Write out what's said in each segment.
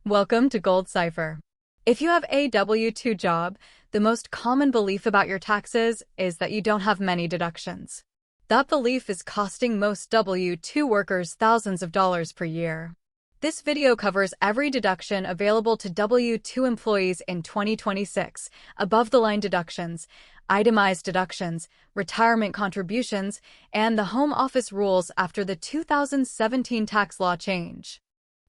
Welcome to Gold Cipher. If you have a W-2 job, the most common belief about your taxes is that you don't have many deductions. That belief is costing most W-2 workers thousands of dollars per year. This video covers every deduction available to W-2 employees in 2026, above-the-line deductions, itemized deductions, retirement contributions, and the home office rules after the 2017 tax law change.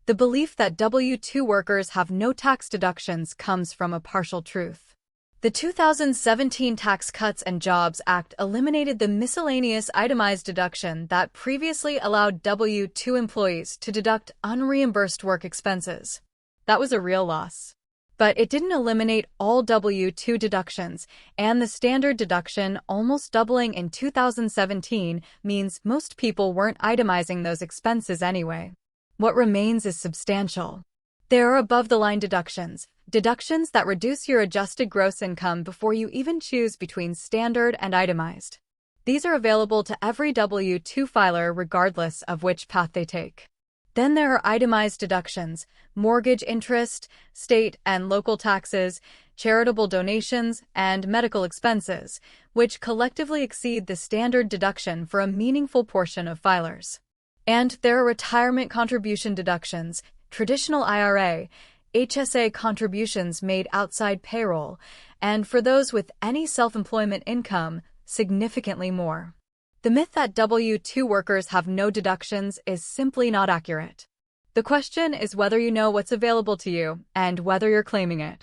The belief that W-2 workers have no tax deductions comes from a partial truth. The 2017 Tax Cuts and Jobs Act eliminated the miscellaneous itemized deduction that previously allowed W-2 employees to deduct unreimbursed work expenses. That was a real loss. But it didn't eliminate all W-2 deductions, and the standard deduction almost doubling in 2017 means most people weren't itemizing those expenses anyway. What remains is substantial. There are above-the-line deductions that reduce your adjusted gross income before you even choose between standard and itemized. These are available to every W-2 filer regardless of which path they take. Then there are itemized deductions, mortgage interest, state and local taxes, charitable donations, and medical expenses, which collectively exceed the standard deduction for a meaningful portion of filers. And there are retirement contribution deductions, traditional IRA, HSA contributions made outside payroll, and for those with any self-employment income, significantly more. The myth that W-2 workers have no deductions is simply not accurate. The question is whether you know what's available to you and whether you're claiming it.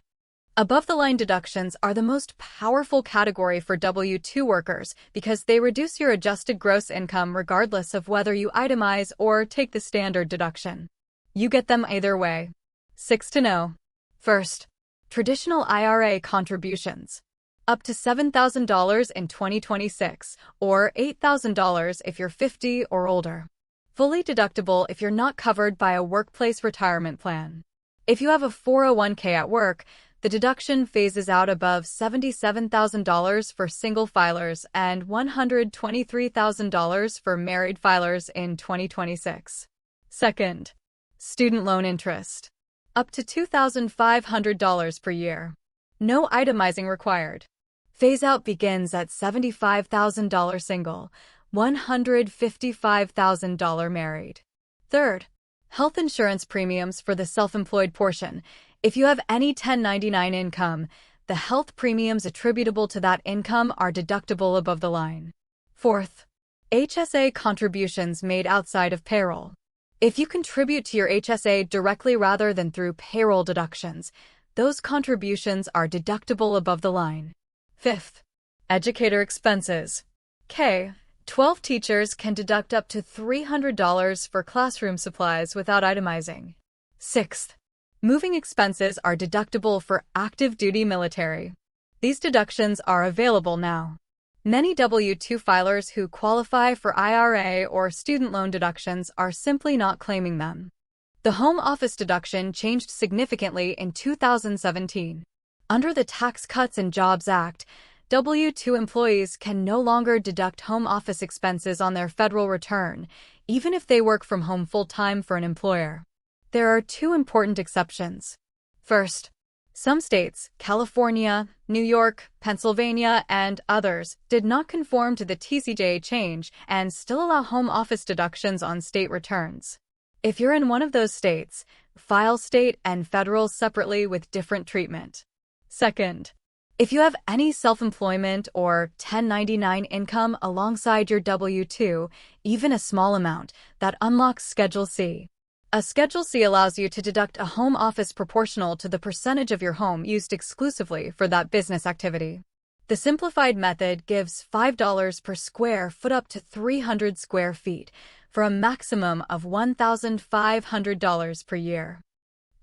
Above-the-line deductions are the most powerful category for W-2 workers because they reduce your adjusted gross income regardless of whether you itemize or take the standard deduction. You get them either way. 6 to know. First, traditional IRA contributions. Up to $7,000 in 2026, or $8,000 if you're 50 or older. Fully deductible if you're not covered by a workplace retirement plan. If you have a 401k at work, the deduction phases out above $77,000 for single filers and $123,000 for married filers in 2026. Second, student loan interest. Up to $2,500 per year. No itemizing required. Phase-out begins at $75,000 single, $155,000 married. Third, health insurance premiums for the self-employed portion. If you have any 1099 income, the health premiums attributable to that income are deductible above the line. Fourth, HSA contributions made outside of payroll. If you contribute to your HSA directly rather than through payroll deductions, those contributions are deductible above the line. Fifth, educator expenses. 12 teachers can deduct up to $300 for classroom supplies without itemizing. Sixth, moving expenses are deductible for active duty military. These deductions are available now. Many W-2 filers who qualify for IRA or student loan deductions are simply not claiming them. The home office deduction changed significantly in 2017. Under the Tax Cuts and Jobs Act, W-2 employees can no longer deduct home office expenses on their federal return, even if they work from home full-time for an employer. There are two important exceptions. First, some states, California, New York, Pennsylvania, and others, did not conform to the TCJA change and still allow home office deductions on state returns. If you're in one of those states, file state and federal separately with different treatment. Second, if you have any self-employment or 1099 income alongside your W-2, even a small amount, that unlocks Schedule C. A Schedule C allows you to deduct a home office proportional to the percentage of your home used exclusively for that business activity. The simplified method gives $5 per square foot up to 300 square feet for a maximum of $1,500 per year.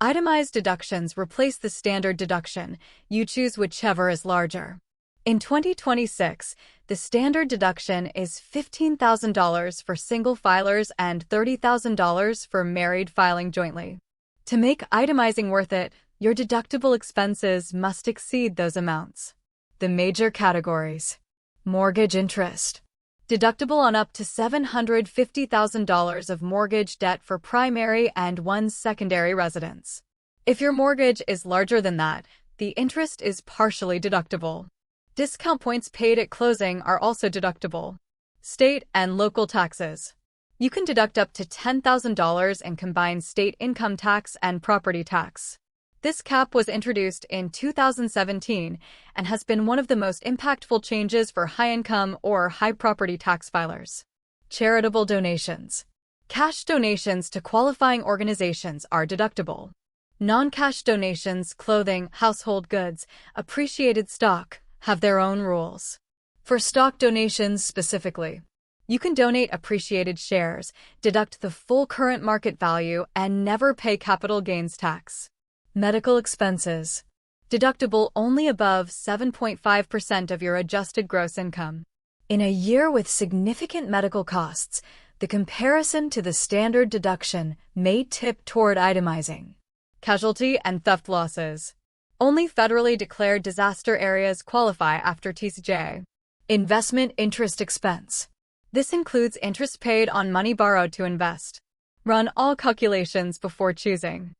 Itemized deductions replace the standard deduction. You choose whichever is larger. In 2026, the standard deduction is $15,000 for single filers and $30,000 for married filing jointly. To make itemizing worth it, your deductible expenses must exceed those amounts. The major categories. Mortgage interest. Deductible on up to $750,000 of mortgage debt for primary and one secondary residence. If your mortgage is larger than that, the interest is partially deductible. Discount points paid at closing are also deductible. State and local taxes. You can deduct up to $10,000 in combined state income tax and property tax. This cap was introduced in 2017 and has been one of the most impactful changes for high-income or high-property tax filers. Charitable donations. Cash donations to qualifying organizations are deductible. Non-cash donations, clothing, household goods, appreciated stock, have their own rules. For stock donations specifically, you can donate appreciated shares, deduct the full current market value, and never pay capital gains tax. Medical expenses. Deductible only above 7.5% of your adjusted gross income. In a year with significant medical costs, the comparison to the standard deduction may tip toward itemizing. Casualty and theft losses. Only federally declared disaster areas qualify after TCJA. Investment interest expense. This includes interest paid on money borrowed to invest. Run all calculations before choosing.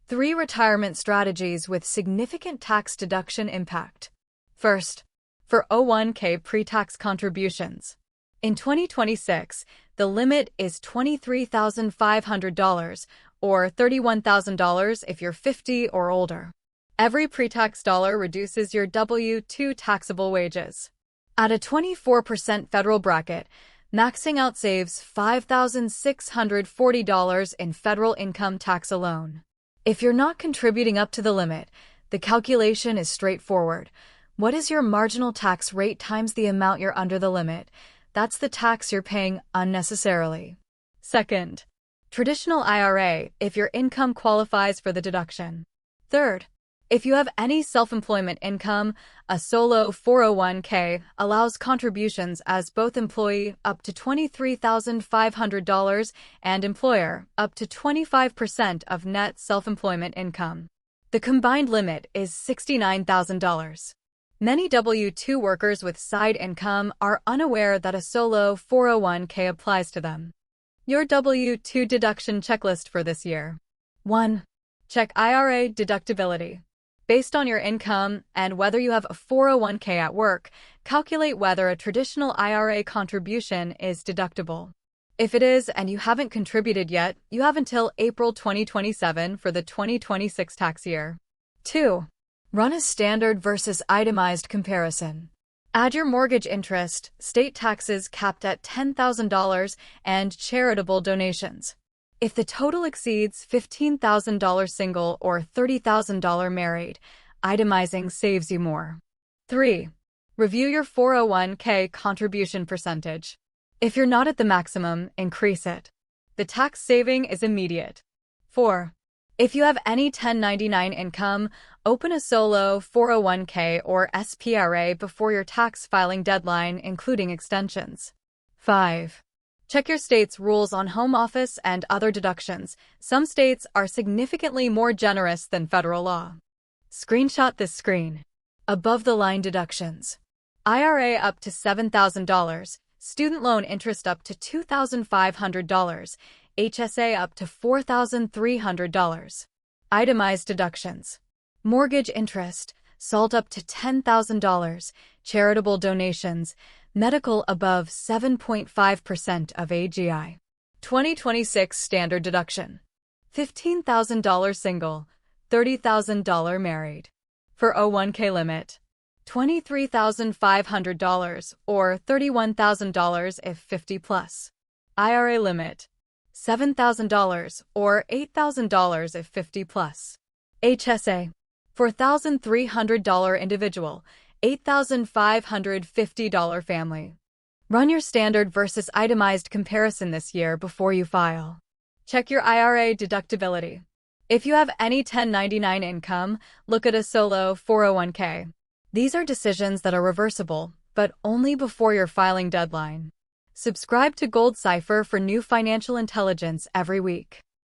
3 retirement strategies with significant tax deduction impact. First, for 401k pre-tax contributions. In 2026, the limit is $23,500 or $31,000 if you're 50 or older. Every pre-tax dollar reduces your W-2 taxable wages. At a 24% federal bracket, maxing out saves $5,640 in federal income tax alone. If you're not contributing up to the limit, the calculation is straightforward. What is your marginal tax rate times the amount you're under the limit? That's the tax you're paying unnecessarily. Second, traditional IRA if your income qualifies for the deduction. Third, if you have any self-employment income, a solo 401k allows contributions as both employee up to $23,500 and employer up to 25% of net self-employment income. The combined limit is $69,000. Many W-2 workers with side income are unaware that a solo 401k applies to them. Your W-2 deduction checklist for this year. 1. Check IRA deductibility. Based on your income and whether you have a 401k at work, calculate whether a traditional IRA contribution is deductible. If it is and you haven't contributed yet, you have until April 2027 for the 2026 tax year. 2. Run a standard versus itemized comparison. Add your mortgage interest, state taxes capped at $10,000, and charitable donations. If the total exceeds $15,000 single or $30,000 married, itemizing saves you more. 3. Review your 401k contribution percentage. If you're not at the maximum, increase it. The tax saving is immediate. 4. If you have any 1099 income, open a solo 401k or SPRA before your tax filing deadline, including extensions. 5. Check your state's rules on home office and other deductions. Some states are significantly more generous than federal law. Screenshot this screen. Above-the-line deductions. IRA up to $7,000, student loan interest up to $2,500, HSA up to $4,300. Itemized deductions. Mortgage interest, SALT up to $10,000, charitable donations, medical above 7.5% of AGI. 2026 standard deduction. $15,000 single, $30,000 married. For 401k limit, $23,500 or $31,000 if 50 plus. IRA limit, $7,000 or $8,000 if 50 plus. HSA, $4,300 individual, $8,550 family. Run your standard versus itemized comparison this year before you file. Check your IRA deductibility. If you have any 1099 income, look at a solo 401k. These are decisions that are reversible, but only before your filing deadline. Subscribe to Gold Cipher for new financial intelligence every week.